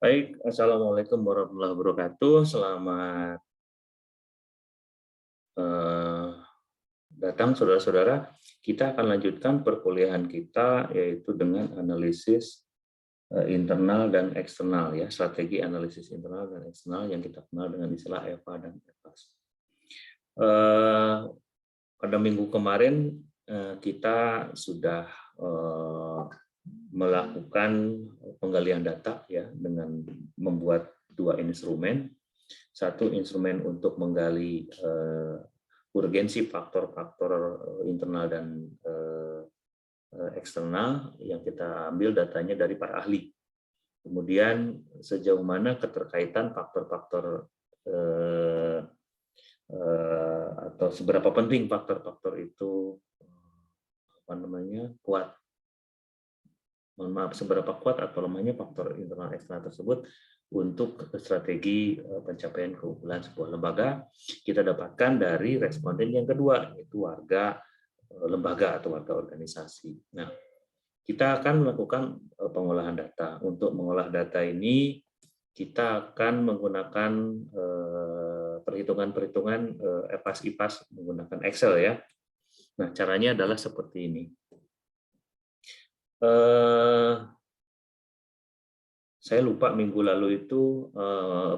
Baik, Assalamualaikum warahmatullahi wabarakatuh. Selamat eh, datang saudara-saudara. Kita akan lanjutkan perkuliahan kita yaitu dengan analisis internal dan eksternal ya, strategi analisis internal dan eksternal yang kita kenal dengan istilah EVA dan EVAS. Pada minggu kemarin kita sudah melakukan penggalian data ya dengan membuat dua instrumen. Satu instrumen untuk menggali urgensi faktor-faktor internal dan eksternal yang kita ambil datanya dari para ahli. Kemudian sejauh mana keterkaitan faktor-faktor atau seberapa penting faktor-faktor itu kuat. Mohon maaf, seberapa kuat atau lemahnya faktor internal eksternal tersebut untuk strategi pencapaian keunggulan sebuah lembaga. Kita dapatkan dari responden yang kedua, yaitu warga lembaga atau warga organisasi. Nah, kita akan melakukan pengolahan data. Untuk mengolah data ini, kita akan menggunakan perhitungan-perhitungan EVAS-IPAS menggunakan Excel ya. Nah, caranya adalah seperti ini. Saya lupa minggu lalu itu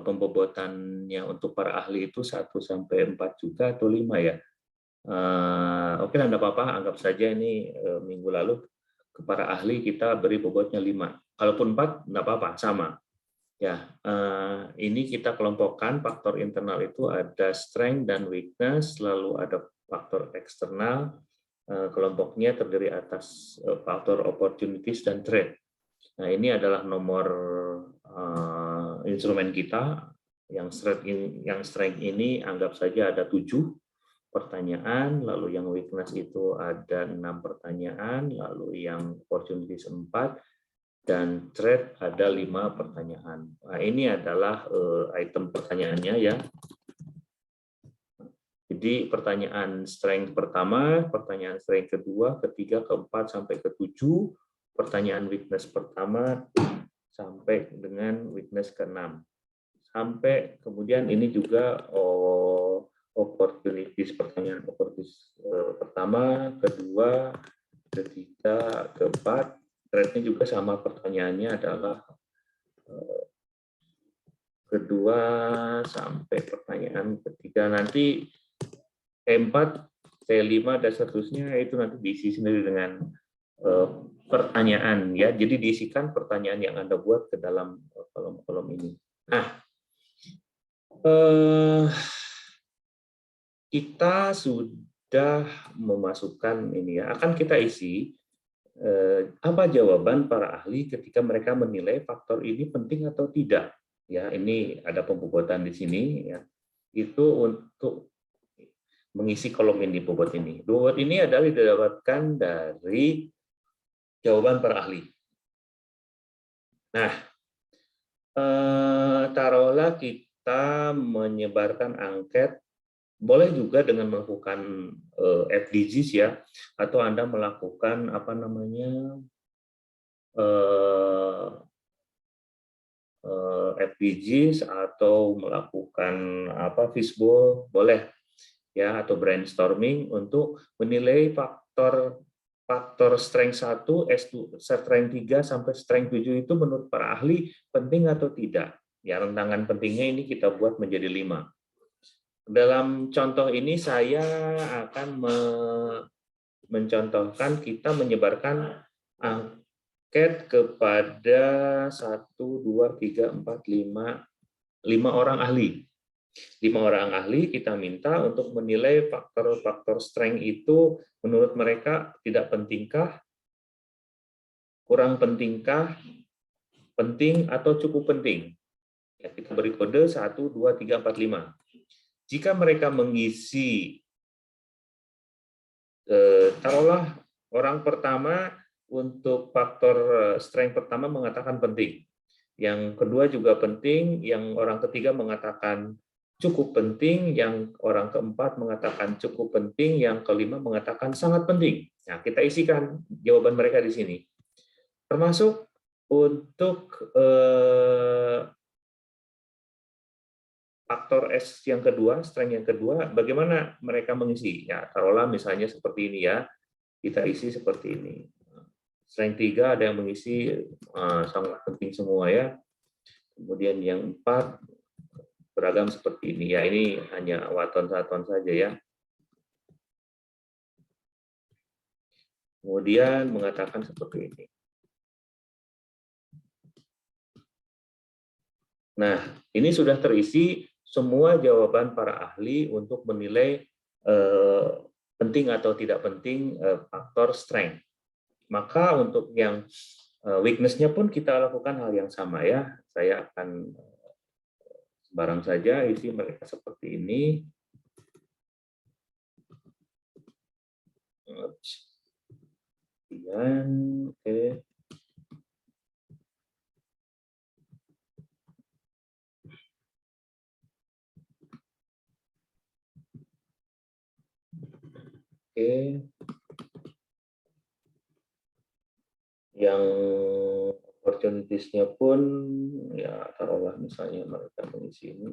pembobotannya untuk para ahli itu 1 sampai 4 juga atau 5 ya. Oke lah, enggak apa-apa, anggap saja ini minggu lalu ke para ahli kita beri bobotnya 5. Kalaupun 4 enggak apa-apa, sama. Ya, ini kita kelompokkan faktor internal itu ada strength dan weakness, lalu ada faktor eksternal. Kelompoknya terdiri atas faktor opportunities dan threat. Nah, ini adalah nomor instrumen kita yang strength ini anggap saja ada 7 pertanyaan, lalu yang weakness itu ada 6 pertanyaan, lalu yang opportunities 4 dan threat ada 5 pertanyaan. Nah, ini adalah item pertanyaannya ya. Jadi pertanyaan strength pertama, pertanyaan strength kedua, ketiga, keempat sampai ke-7, pertanyaan weakness pertama sampai dengan weakness ke-6. Sampai kemudian ini juga opportunities, pertanyaan opportunities pertama, kedua, ketiga, keempat. Thread-nya juga sama, pertanyaannya adalah kedua sampai pertanyaan ketiga. Nanti E4, C5 dan seterusnya itu nanti diisi sendiri dengan pertanyaan ya. Jadi diisikan pertanyaan yang Anda buat ke dalam kolom-kolom ini. Nah, kita sudah memasukkan ini ya. Akan kita isi apa jawaban para ahli ketika mereka menilai faktor ini penting atau tidak. Ya, ini ada pembobotan di sini ya. Itu untuk mengisi kolom ini, bobot ini. Bobot ini adalah didapatkan dari jawaban para ahli. Nah, taruhlah kita menyebarkan angket, boleh juga dengan melakukan FDGs ya, atau Anda melakukan apa namanya FDGs atau melakukan apa fishbowl, boleh ya, atau brainstorming untuk menilai faktor strength 1, strength 3 sampai strength 7 itu menurut para ahli penting atau tidak. Ya, rentangan pentingnya ini kita buat menjadi 5. Dalam contoh ini saya akan mencontohkan kita menyebarkan angket kepada 1, 2, 3, 4, 5 orang ahli. 5 orang ahli kita minta untuk menilai faktor-faktor strength itu menurut mereka tidak pentingkah, kurang pentingkah, penting atau cukup penting. Ya, kita beri kode 1, 2, 3, 4, 5. Jika mereka mengisi, taruhlah orang pertama untuk faktor strength pertama mengatakan penting, yang kedua juga penting, yang orang ketiga mengatakan cukup penting, yang orang keempat mengatakan cukup penting, yang kelima mengatakan sangat penting. Nah, kita isikan jawaban mereka di sini. Termasuk Untuk faktor S yang kedua, strength yang kedua, bagaimana mereka mengisi? Ya, taruhlah misalnya seperti ini ya, kita isi seperti ini. Strength 3 ada yang mengisi sangat penting semua ya. Kemudian yang 4 beragam seperti ini ya. Ini hanya waton-waton saja ya. Kemudian mengatakan seperti ini. Nah, ini sudah terisi semua jawaban para ahli untuk menilai penting atau tidak penting faktor strength. Maka untuk yang weakness-nya pun kita lakukan hal yang sama ya. Saya akan sembarang saja isi mereka seperti ini. Kemudian, oke. Oke. Yang opportunities-nya pun ya taruhlah misalnya mereka mengisi ini.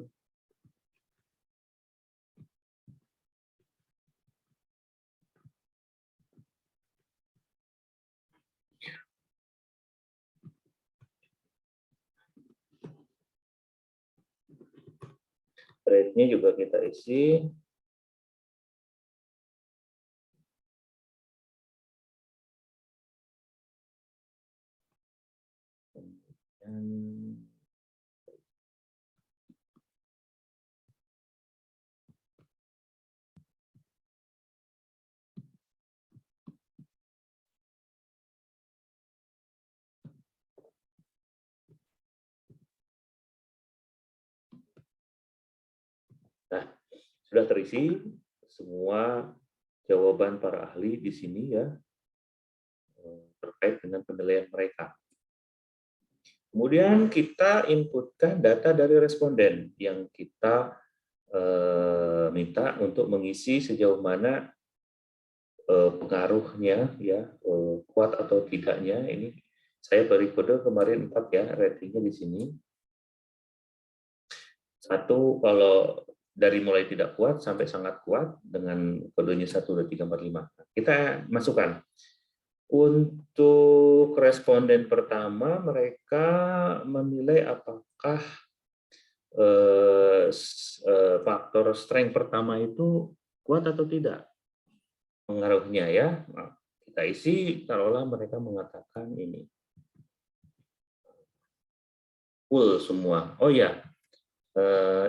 Rate-nya juga kita isi. Dan nah, sudah terisi semua jawaban para ahli di sini ya terkait dengan penilaian mereka. Kemudian kita inputkan data dari responden yang kita minta untuk mengisi sejauh mana pengaruhnya ya kuat atau tidaknya. Ini saya beri kode kemarin 4 ya ratingnya di sini. 1 kalau dari mulai tidak kuat sampai sangat kuat dengan kodenya 1, 2, 3, 4, 5. Kita masukkan. Untuk responden pertama, mereka menilai apakah faktor strength pertama itu kuat atau tidak pengaruhnya ya. Nah, kita isi, taruhlah mereka mengatakan ini full semua. Oh ya,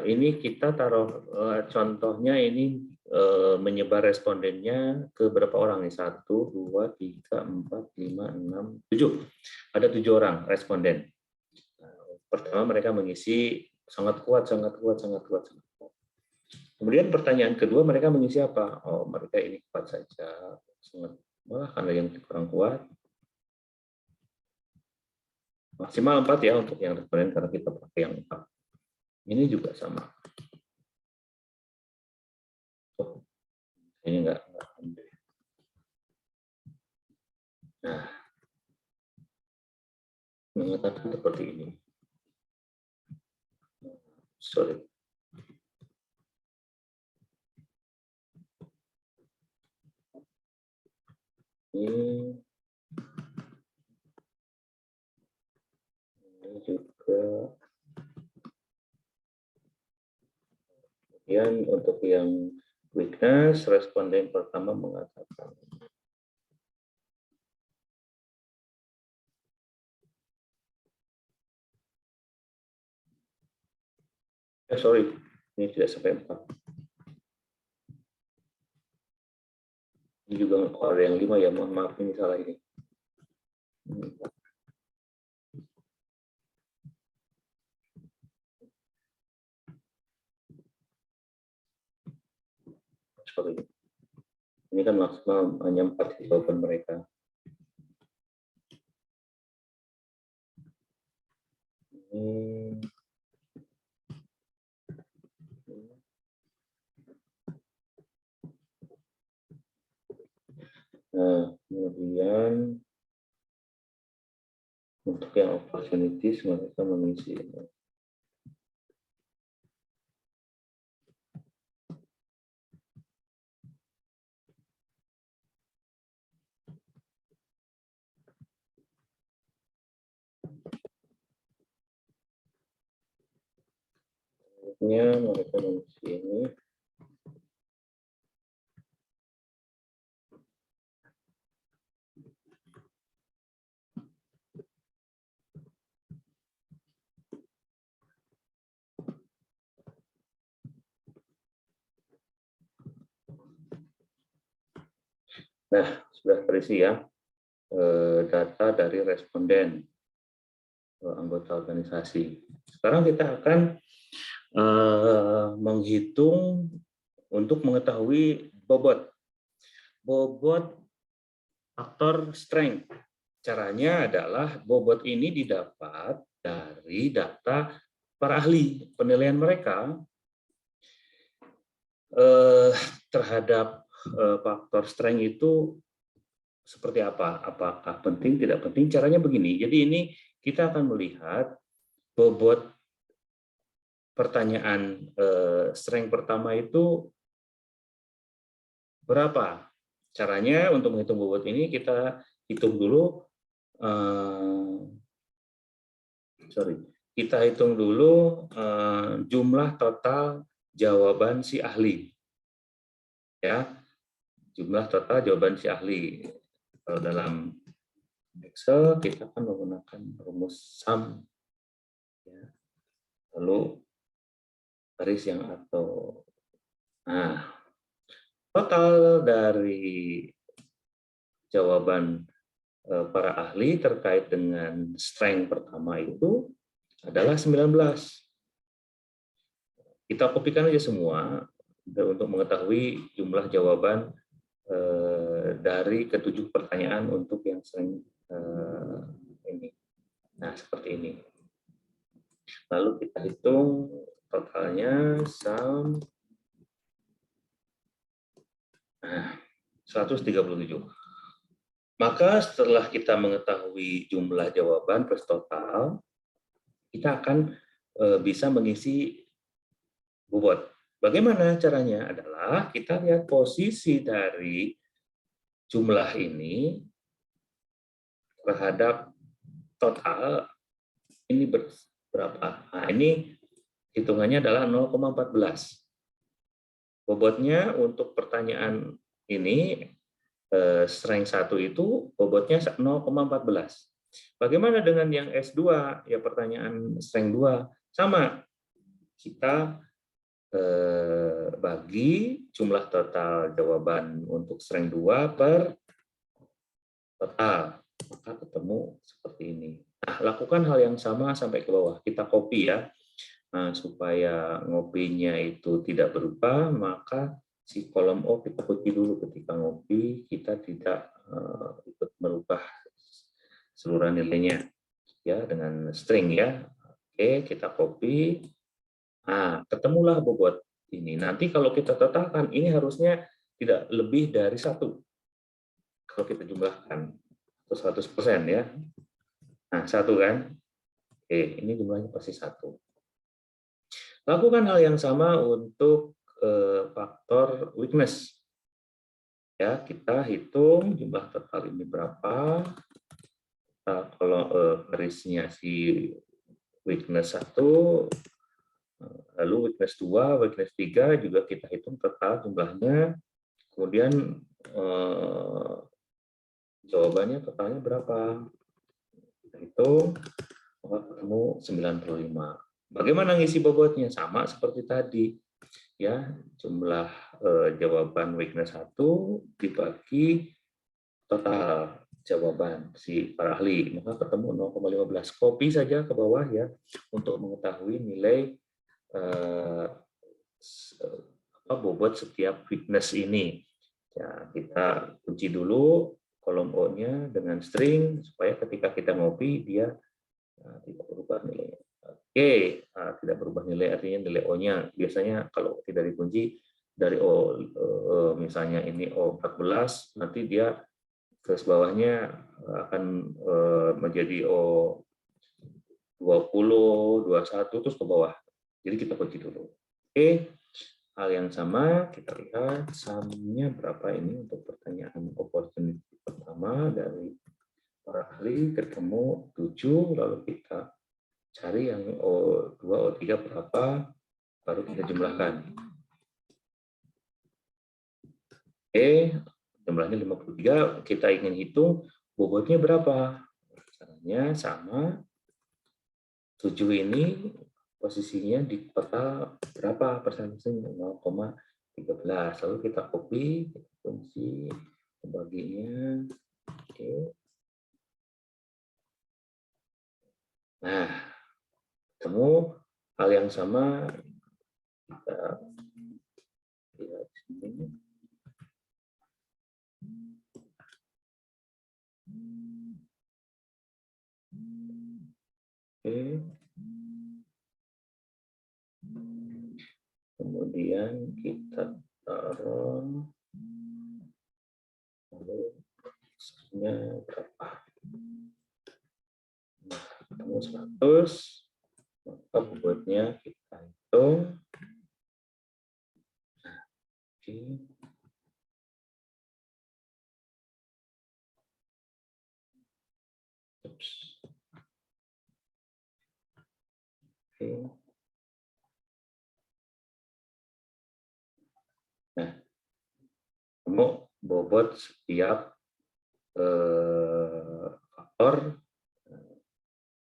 ini kita taruh contohnya ini menyebar respondennya ke berapa orang nih? 1, 2, 3, 4, 5, 6, 7. Ada 7 orang responden. Pertama mereka mengisi sangat kuat, sangat kuat, sangat kuat, sangat kuat. Kemudian pertanyaan kedua mereka mengisi apa? Oh mereka ini kuat saja, sangat malah karena yang kurang kuat. Maksimal 4 ya untuk yang responden karena kita pakai yang 4. Ini juga sama. Oh, ini enggak ambil. Nah, mengatakan seperti ini. Sorry. Ini juga. Kemudian untuk yang weakness, responden pertama mengatakan. Sorry, ini tidak sampai 4. Ini juga ada yang 5 ya, mohon maaf ini salah ini. Sorry. Ini kan maksimal hanya 4 jawaban mereka. Nah, kemudian Untuk yang opportunities mereka mengisi. Mereka mengisi ini. Nah, sudah terisi ya data dari responden anggota organisasi. Sekarang kita akan menghitung untuk mengetahui bobot faktor strength. Caranya adalah bobot ini didapat dari data para ahli. Penilaian mereka terhadap faktor strength itu seperti apa? Apakah penting, tidak penting? Caranya begini. Jadi ini kita akan melihat bobot pertanyaan strength pertama itu berapa. Caranya untuk menghitung bobot ini kita hitung dulu. Kita hitung dulu jumlah total jawaban si ahli. Ya, jumlah total jawaban si ahli. Kalau dalam Excel kita akan menggunakan rumus sum, ya. Lalu garis yang atau. Nah, total dari jawaban para ahli terkait dengan strength pertama itu adalah 19. Kita kopikan aja semua untuk mengetahui jumlah jawaban dari ketujuh pertanyaan untuk yang strength ini. Nah, seperti ini. Lalu kita hitung totalnya sum 137. Maka setelah kita mengetahui jumlah jawaban plus total, kita akan bisa mengisi bobot. Bagaimana caranya? Adalah kita lihat posisi dari jumlah ini terhadap total ini berapa. Nah, ini hitungannya adalah 0,14. Bobotnya untuk pertanyaan ini strength 1 itu bobotnya 0,14. Bagaimana dengan yang S2? Ya, pertanyaan strength 2 sama. Kita bagi jumlah total jawaban untuk strength 2 per total. Maka ketemu seperti ini. Nah, lakukan hal yang sama sampai ke bawah. Kita copy ya. Nah, supaya ngopinya itu tidak berubah, maka si kolom O kita kunci dulu ketika ngopi, kita tidak ikut merubah seluruh nilainya ya dengan string ya. Oke, kita copy. Nah, ketemulah bobot ini. Nanti kalau kita totalkan, ini harusnya tidak lebih dari 1. Kalau kita jumlahkan, atau 100% ya. Nah, 1 kan? Oke, ini jumlahnya pasti 1. Lakukan hal yang sama untuk faktor weakness. Ya, kita hitung jumlah total ini berapa. Kalau garisnya si weakness 1, lalu weakness 2, weakness 3 juga kita hitung total jumlahnya. Kemudian jawabannya totalnya berapa? Kita hitung, ketemu 95. Bagaimana ngisi bobotnya? Sama seperti tadi. Ya, jumlah jawaban weakness 1 dibagi total jawaban si para ahli, maka ketemu 0,15. Copy saja ke bawah ya untuk mengetahui nilai bobot setiap weakness ini. Ya, kita kunci dulu kolom O-nya dengan string supaya ketika kita ngopi dia tidak berubah nilainya. Oke, tidak berubah nilai artinya nilai O-nya. Biasanya kalau tidak dikunci dari O, misalnya ini O14, nanti dia garis bawahnya akan menjadi 20, 21 terus ke bawah. Jadi kita kunci dulu. Oke, hal yang sama kita lihat sumnya berapa ini untuk pertanyaan opportunity pertama dari para ahli ketemu 7, lalu kita cari yang O2, O3 berapa, baru kita jumlahkan. Oke, jumlahnya 53, kita ingin hitung bobotnya berapa. Caranya sama, 7 ini posisinya di total berapa persentasenya, 0,13. Lalu kita copy, kita kunci, baginya. Oke. Nah, ketemu hal yang sama, kita lihat sini. Oke. Kemudian kita taruh lalu berapa? Nah, ketemu 100, maka bobotnya kita hitung. Nah, oke. Oke. Nah, kamu bobot setiap faktor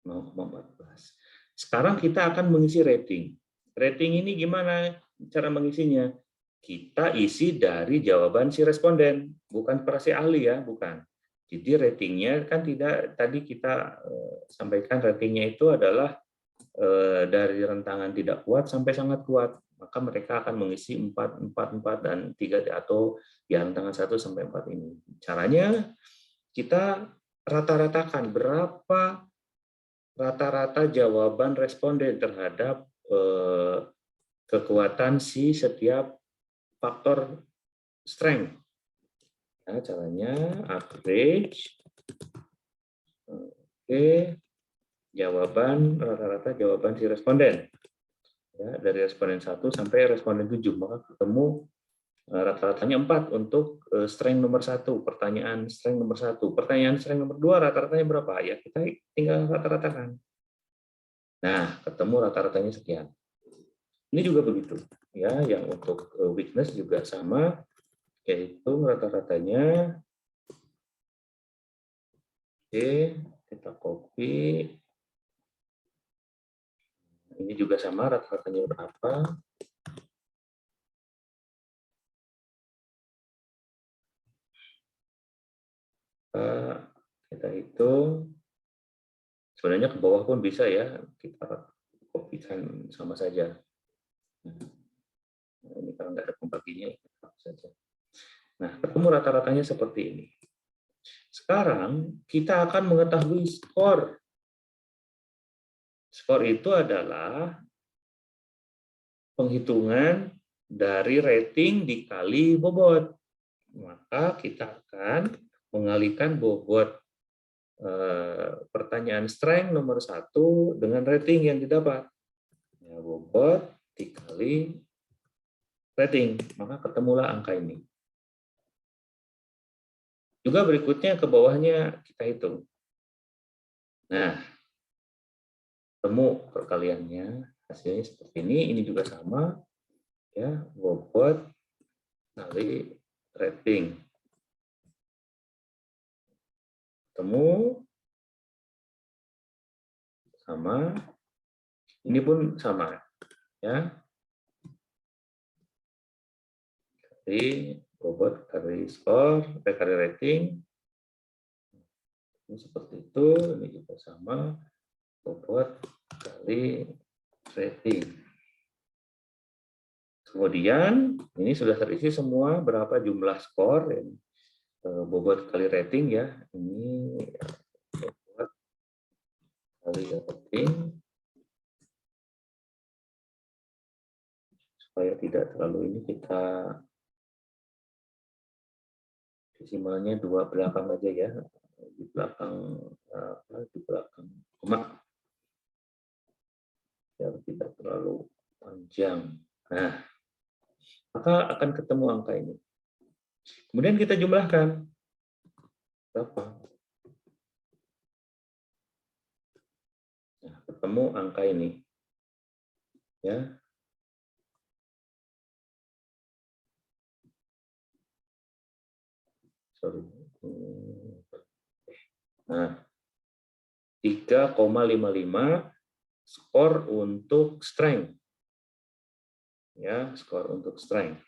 0,14. Sekarang kita akan mengisi rating. Rating ini gimana cara mengisinya? Kita isi dari jawaban si responden, bukan per si ahli ya, bukan. Jadi ratingnya kan tidak, tadi kita sampaikan ratingnya itu adalah dari rentangan tidak kuat sampai sangat kuat. Maka mereka akan mengisi 4, 4, 4, dan 3 atau di rentangan 1 sampai 4 ini. Caranya kita rata-ratakan berapa rata-rata jawaban responden terhadap kekuatan si setiap faktor strength. Nah, caranya average, oke, jawaban rata-rata jawaban si responden. Ya, dari responden 1 sampai responden 7, maka ketemu rata-ratanya 4 untuk strength nomor 1, pertanyaan strength nomor 1. Pertanyaan strength nomor 2 rata-ratanya berapa? Ya, kita tinggal rata-ratakan. Nah, ketemu rata-ratanya sekian. Ini juga begitu. Ya, yang untuk weakness juga sama, yaitu rata-ratanya. Oke, kita copy. Ini juga sama, rata-ratanya berapa. Kita hitung. Sebenarnya ke bawah pun bisa ya, kita kopikan sama saja. Nah, ini kalau nggak ada pembaginya, saja. Nah, ketemu rata-ratanya seperti ini. Sekarang kita akan mengetahui skor. Skor itu adalah penghitungan dari rating dikali bobot. Maka kita akan mengalihkan bobot pertanyaan strength nomor 1 dengan rating yang didapat. Ya, bobot dikali rating, maka ketemulah angka ini. Juga berikutnya ke bawahnya kita hitung. Nah, temu perkaliannya, hasilnya seperti ini juga sama, ya, bobot kali rating. Temu sama, ini pun sama, ya. Jadi bobot kali skor, kali rating, ini seperti itu, ini juga sama, bobot kali rating. Kemudian ini sudah terisi semua berapa jumlah skor, bobot kali rating ya, ini bobot kali rating, supaya tidak terlalu ini kita desimalnya 2 belakang aja ya, di belakang koma, biar tidak terlalu panjang. Nah, maka akan ketemu angka ini. Kemudian kita jumlahkan berapa? Nah, ketemu angka ini, ya. Sorry. Nah, 3,55 skor untuk strength. Ya, skor untuk strength.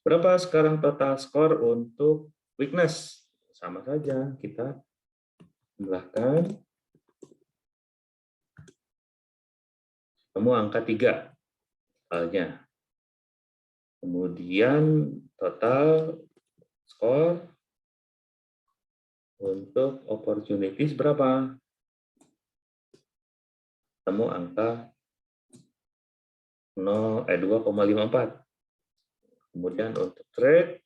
Berapa sekarang total skor untuk weakness? Sama saja, kita jumlahkan. Ketemu angka 3 totalnya. Kemudian total skor untuk opportunities berapa? Ketemu angka 2,54. Kemudian untuk trade,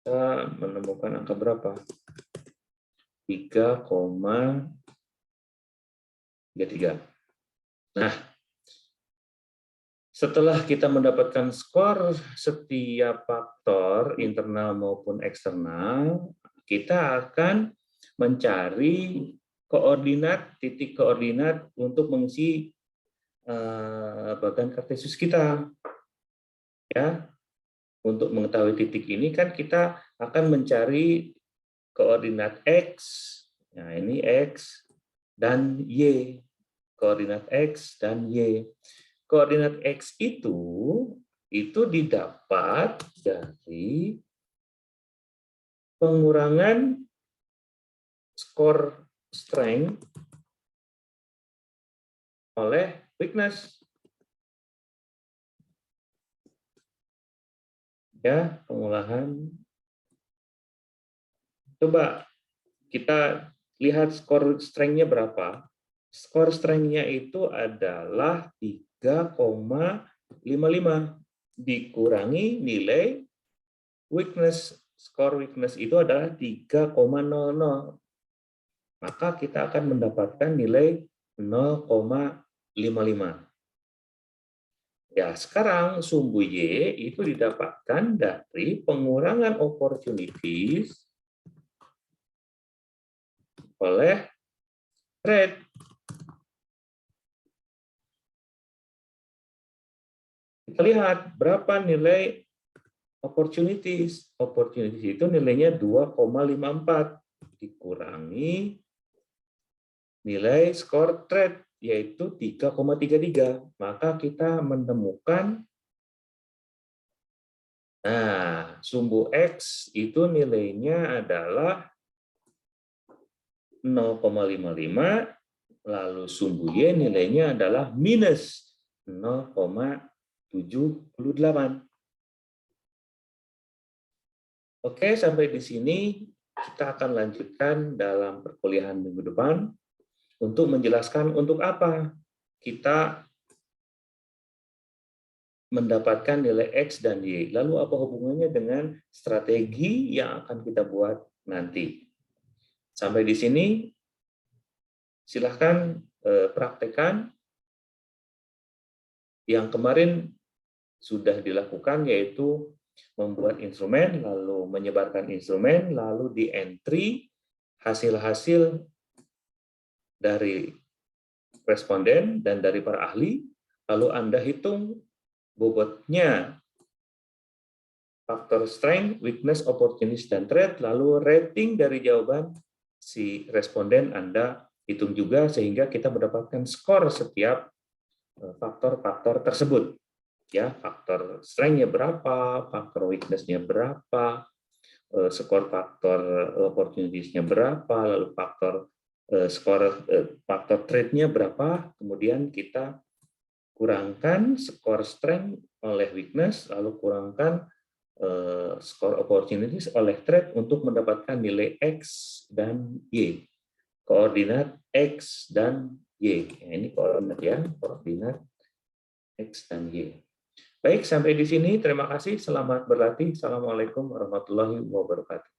kita menemukan angka berapa? 3,33. Nah, setelah kita mendapatkan skor setiap faktor internal maupun eksternal, kita akan mencari koordinat, titik koordinat untuk mengisi bagan kartesius kita. Ya, untuk mengetahui titik ini kan kita akan mencari koordinat X, nah ini X dan Y, koordinat X dan Y. Koordinat X itu didapat dari pengurangan skor strength oleh weakness. Ya, pengolahan. Coba kita lihat skor strength-nya berapa. Skor strength-nya itu adalah 3,55 dikurangi nilai weakness. Skor weakness itu adalah 3,00. Maka kita akan mendapatkan nilai 0,55. Ya, sekarang sumbu Y itu didapatkan dari pengurangan opportunities oleh trade. Kita lihat berapa nilai opportunities. Opportunities itu nilainya 2,54 dikurangi nilai skor trade yaitu 3,33. Maka kita menemukan sumbu X itu nilainya adalah 0,55, lalu sumbu Y nilainya adalah minus 0,78. Oke, sampai di sini kita akan lanjutkan dalam perkuliahan minggu depan untuk menjelaskan untuk apa kita mendapatkan nilai X dan Y. Lalu apa hubungannya dengan strategi yang akan kita buat nanti. Sampai di sini, silahkan praktekkan yang kemarin sudah dilakukan, yaitu membuat instrumen, lalu menyebarkan instrumen, lalu di entry hasil-hasil dari responden dan dari para ahli, lalu Anda hitung bobotnya faktor strength, weakness, opportunities, dan threat, lalu rating dari jawaban si responden Anda hitung juga sehingga kita mendapatkan skor setiap faktor-faktor tersebut. Ya, faktor strength-nya berapa, faktor weakness-nya berapa, skor faktor opportunities-nya berapa, lalu faktor faktor trade-nya berapa, kemudian kita kurangkan skor strength oleh weakness, lalu kurangkan skor opportunities oleh trade untuk mendapatkan nilai X dan Y. Koordinat X dan Y. Ini koordinat ya, koordinat X dan Y. Baik, sampai di sini. Terima kasih. Selamat berlatih. Assalamualaikum warahmatullahi wabarakatuh.